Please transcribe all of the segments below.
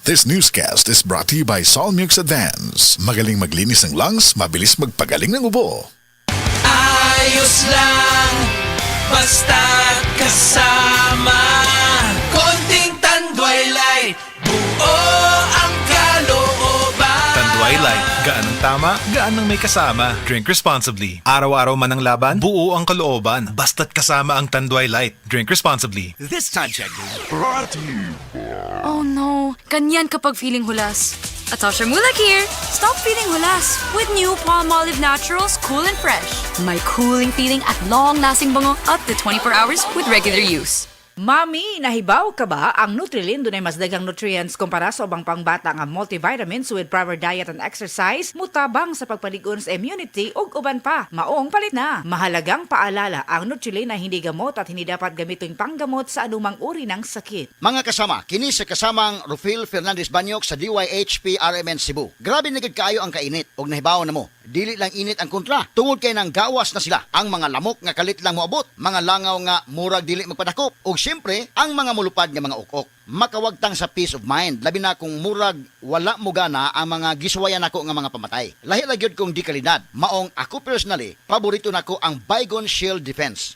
This newscast is brought to you by Solmux Advance. Magaling maglinis ng lungs, mabilis magpagaling ng ubo. Ayos lang, basta't kasama. Konting Tanduay Light, buo ang kalooban. Tanduay Light, gaan ang tama, gaan ang may kasama. Drink responsibly. Araw-araw man ang laban, buo ang kalooban. Basta't kasama ang Tanduay Light. Drink responsibly. This time check is Oh no, ganyan kapag feeling hulas. Atasha Mulak here. Stop feeling hulas with new Palmolive Naturals Cool and Fresh. My cooling feeling at long-lasting bango up to 24 hours with regular use. Mami, nahibaw ka ba ang Nutrilin dunay mas daghang nutrients kumpara sa ubang pangbata nga multivitamins with proper diet and exercise, mutabang sa pagpaligon sa immunity ug uban pa. Maong palit na. Mahalagang paalala, ang Nutrilin ay hindi gamot at hindi dapat gamitin panggamot sa anumang uri ng sakit. Mga kasama, kini sa kasamang Rufil Fernandez Banyok sa DYHP RMN Cebu. Grabe na gid kaayo ang kainit ug nahibaw na mo. Dili lang init ang kontra. Tungod kay nang gawas na sila ang mga lamok nga kalit lang moabot, mga langaw nga murag dili magpadakop ug syempre ang mga mulupad nga mga ukok. Makawagtang sa peace of mind, labi na kung murag wala mo gana ang mga giswayan nako nga mga pamatay. Lahi ra gyud kong di kalidad. Maong ako personally, paborito nako ang Baygon Shield Defense.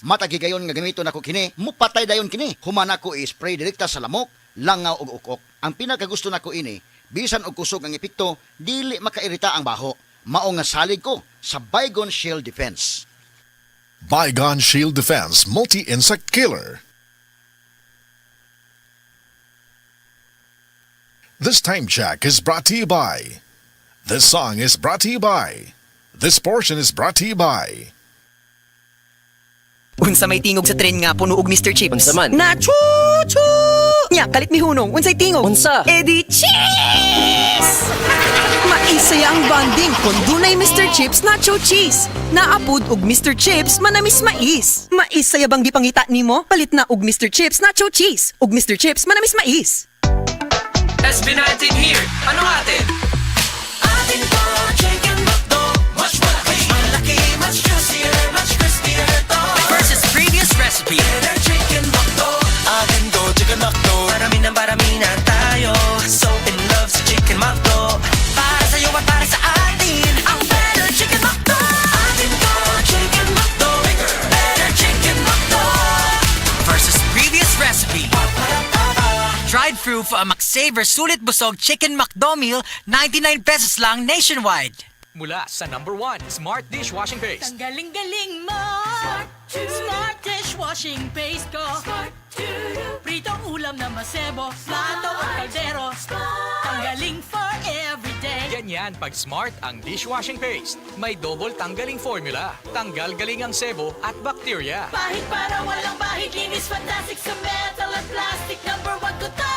Matagigayon nga gamiton ako kini, mupatay dayon kini. Humana ko i-spray direkta sa lamok, langaw ug ukok. Ang pinakagusto nako ini, bisan og kusog ang epekto, dili makairita ang baho. Mao nga salig ko sa Baygon Shield Defense. Baygon Shield Defense Multi-Insect Killer. This time check is brought to you by. This song is brought to you by. This portion is brought to you by. Unsa may tingog sa tren nga puno og Mr. Chips? Unsa man? Na chu-chu! Nya, kalit mi hunong. Unsay tingog? Unsa? Edi cheese! Maisaya ang bonding kung dunay Mr. Chips Nacho Cheese. Naapod og Mr. Chips manamis mais. Maisaya bang gipangita nimo? Palit na og Mr. Chips Nacho Cheese. Og Mr. Chips manamis mais. SB19 here, ano atin? Atin po, chicken McDo. Much malaki, much juicier, much crispier to. Versus previous recipe. Better chicken McDo. Atin po, chicken McDo. Parami na tayo. So in love sa chicken McDo. Para sa'yo at para sa atin. Ang better chicken McDo. Atin po, chicken McDo. Better chicken McDo. Versus previous recipe. Dried through for a McSaver Sulit Busog Chicken McDo meal, 99 pesos lang nationwide. mula sa #1 Smart Dishwashing Paste. Ang galing-galing mo! Smart dishwashing paste ko. Pritong ulam na masebo, plato o kaldero. Tanggaling for everyday. Ganyan pag Smart ang dishwashing paste. May double tanggaling formula. Tanggal galing ang sebo at bakterya. Pahit para walang bahid, linis fantastic sa metal at plastic. #1 ko to!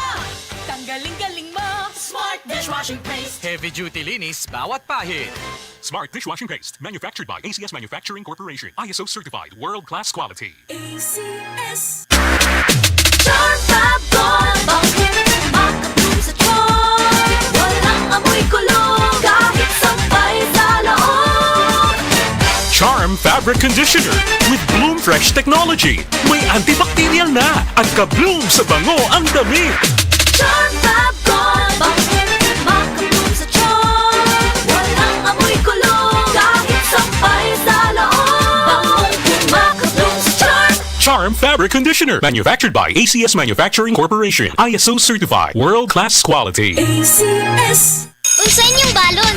Tanggaling-galing mo! Smart dishwashing paste. Heavy duty linis bawat pahid. Smart Dishwashing Paste, manufactured by ACS Manufacturing Corporation. ISO certified, world-class quality. ACS. Charm Fab Gold, bakit makatulong sa tiyon? Walang amoy kulong, kahit sampay sa loob. Charm Fabric Conditioner with Bloom Fresh technology. May antibacterial na at ka-bloom sa bango ang damit. Charm Fab Gold, bakit makatulong sa tiyon? Walang amoy kulong, kahit sampay sa loob. Bangong kumakatulong sa Charm. Charm Fabric Conditioner, manufactured by ACS Manufacturing Corporation. ISO certified, world-class quality. ACS. Unsa inyong balon?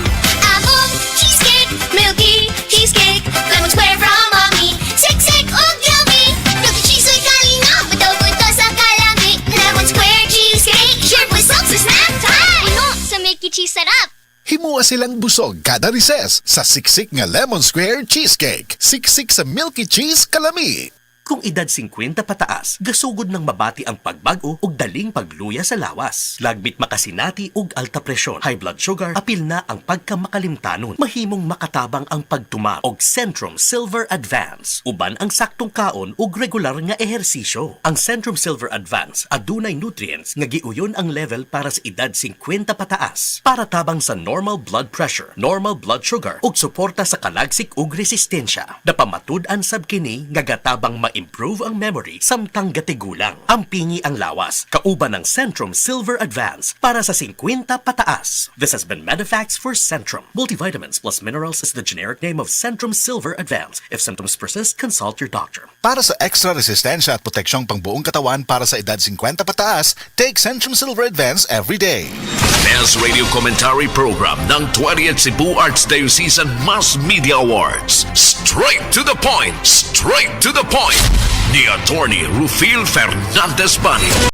Among cheesecake, milky cheesecake, lemon square from mommy. Siksik ug yummy. Milky cheese oy kalinga, bitaw punto sa kalami. Lemon square cheesecake, sure busog sa snack time. Puno sa milky cheese sarap. Himua silang busog kada recess sa siksik nga Lemon Square Cheesecake. Siksik sa Milky Cheese Kalami. Kung edad 50 pataas, gasugod ng mabati ang pagbago ug daling pagluya sa lawas. Lagbit makasinati ug alta presyon, high blood sugar, apil na ang pagkamakalimtanon. Mahimong makatabang ang pagtuma og Centrum Silver Advance. Uban ang saktong kaon ug regular nga ehersisyo. Ang Centrum Silver Advance adunay nutrients nga giuyon ang level para sa edad 50 pataas. Para tabang sa normal blood pressure, normal blood sugar ug suporta sa kalagsik ug resistensya. Napamatud-an sab kini nga gatabang mag-improve ang memory samtang gatigulang. Ang pingi ang lawas, kauban ng Centrum Silver Advance para sa 50 pataas. This has been Medifacts for Centrum. Multivitamins plus minerals is the generic name of Centrum Silver Advance. If symptoms persist, consult your doctor. Para sa extra resistensya at proteksyong pangbuong katawan para sa edad 50 pataas, take Centrum Silver Advance every day. Best Radio Commentary Program ng 20th Cebu Arts Diocesan Mass Media Awards. Straight to the point! Straight to the point! Ni Attorney Rufil Fernandez Banyo.